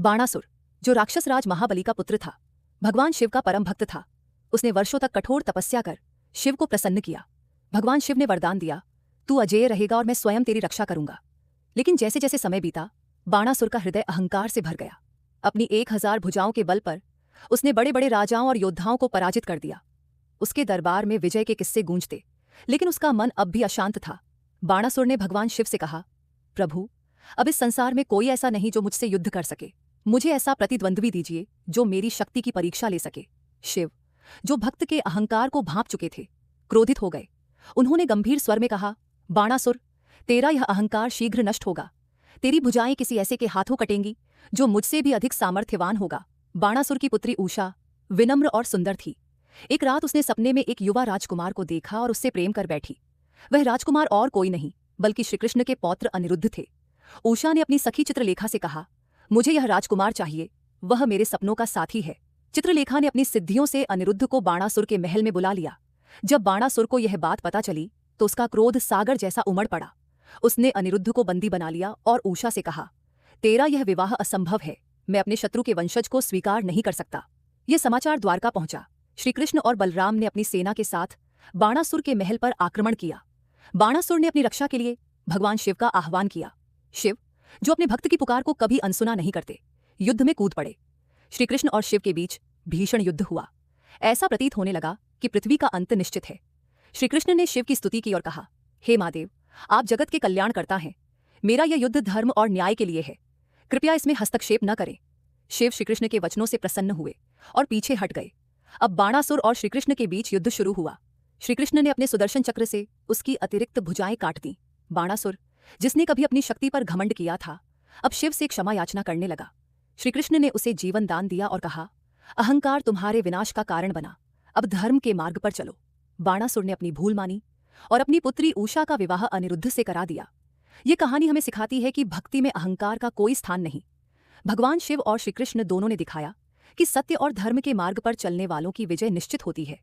बाणासुर, जो राक्षस राज महाबली का पुत्र था, भगवान शिव का परम भक्त था। उसने वर्षों तक कठोर तपस्या कर शिव को प्रसन्न किया। भगवान शिव ने वरदान दिया, तू अजेय रहेगा और मैं स्वयं तेरी रक्षा करूंगा। लेकिन जैसे जैसे समय बीता, बाणासुर का हृदय अहंकार से भर गया। अपनी 1000 भुजाओं के बल पर उसने बड़े बड़े राजाओं और योद्धाओं को पराजित कर दिया। उसके दरबार में विजय के किस्से गूंजते, लेकिन उसका मन अब भी अशांत था। बाणासुर ने भगवान शिव से कहा, प्रभु, अब इस संसार में कोई ऐसा नहीं जो मुझसे युद्ध कर सके। मुझे ऐसा प्रतिद्वंद्वी दीजिए जो मेरी शक्ति की परीक्षा ले सके। शिव, जो भक्त के अहंकार को भांप चुके थे, क्रोधित हो गए। उन्होंने गंभीर स्वर में कहा, बाणासुर, तेरा यह अहंकार शीघ्र नष्ट होगा। तेरी भुजाएं किसी ऐसे के हाथों कटेंगी जो मुझसे भी अधिक सामर्थ्यवान होगा। बाणासुर की पुत्री उषा विनम्र और सुंदर थी। एक रात उसने सपने में एक युवा राजकुमार को देखा और उससे प्रेम कर बैठी। वह राजकुमार और कोई नहीं बल्कि श्रीकृष्ण के पौत्र अनिरुद्ध थे। उषा ने अपनी सखी चित्रलेखा से कहा, मुझे यह राजकुमार चाहिए, वह मेरे सपनों का साथी है। चित्रलेखा ने अपनी सिद्धियों से अनिरुद्ध को बाणासुर के महल में बुला लिया। जब बाणासुर को यह बात पता चली तो उसका क्रोध सागर जैसा उमड़ पड़ा। उसने अनिरुद्ध को बंदी बना लिया और उषा से कहा, तेरा यह विवाह असंभव है। मैं अपने शत्रु के वंशज को स्वीकार नहीं कर सकता। यह समाचार द्वारका पहुंचा। श्रीकृष्ण और बलराम ने अपनी सेना के साथ बाणासुर के महल पर आक्रमण किया। बाणासुर ने अपनी रक्षा के लिए भगवान शिव का आह्वान किया। शिव, जो अपने भक्त की पुकार को कभी अनसुना नहीं करते, युद्ध में कूद पड़े। श्रीकृष्ण और शिव के बीच भीषण युद्ध हुआ। ऐसा प्रतीत होने लगा कि पृथ्वी का अंत निश्चित है। श्रीकृष्ण ने शिव की स्तुति की और कहा, हे महादेव, आप जगत के कल्याण करता हैं। मेरा यह युद्ध धर्म और न्याय के लिए है, कृपया इसमें हस्तक्षेप न करें। शिव श्रीकृष्ण के वचनों से प्रसन्न हुए और पीछे हट गए। अब बाणासुर और श्रीकृष्ण के बीच युद्ध शुरू हुआ। श्रीकृष्ण ने अपने सुदर्शन चक्र से उसकी अतिरिक्त भुजाएं काट दी। बाणासुर, जिसने कभी अपनी शक्ति पर घमंड किया था, अब शिव से क्षमा याचना करने लगा। श्रीकृष्ण ने उसे जीवन दान दिया और कहा, अहंकार तुम्हारे विनाश का कारण बना, अब धर्म के मार्ग पर चलो। बाणासुर ने अपनी भूल मानी और अपनी पुत्री उषा का विवाह अनिरुद्ध से करा दिया। ये कहानी हमें सिखाती है कि भक्ति में अहंकार का कोई स्थान नहीं। भगवान शिव और श्रीकृष्ण दोनों ने दिखाया कि सत्य और धर्म के मार्ग पर चलने वालों की विजय निश्चित होती है।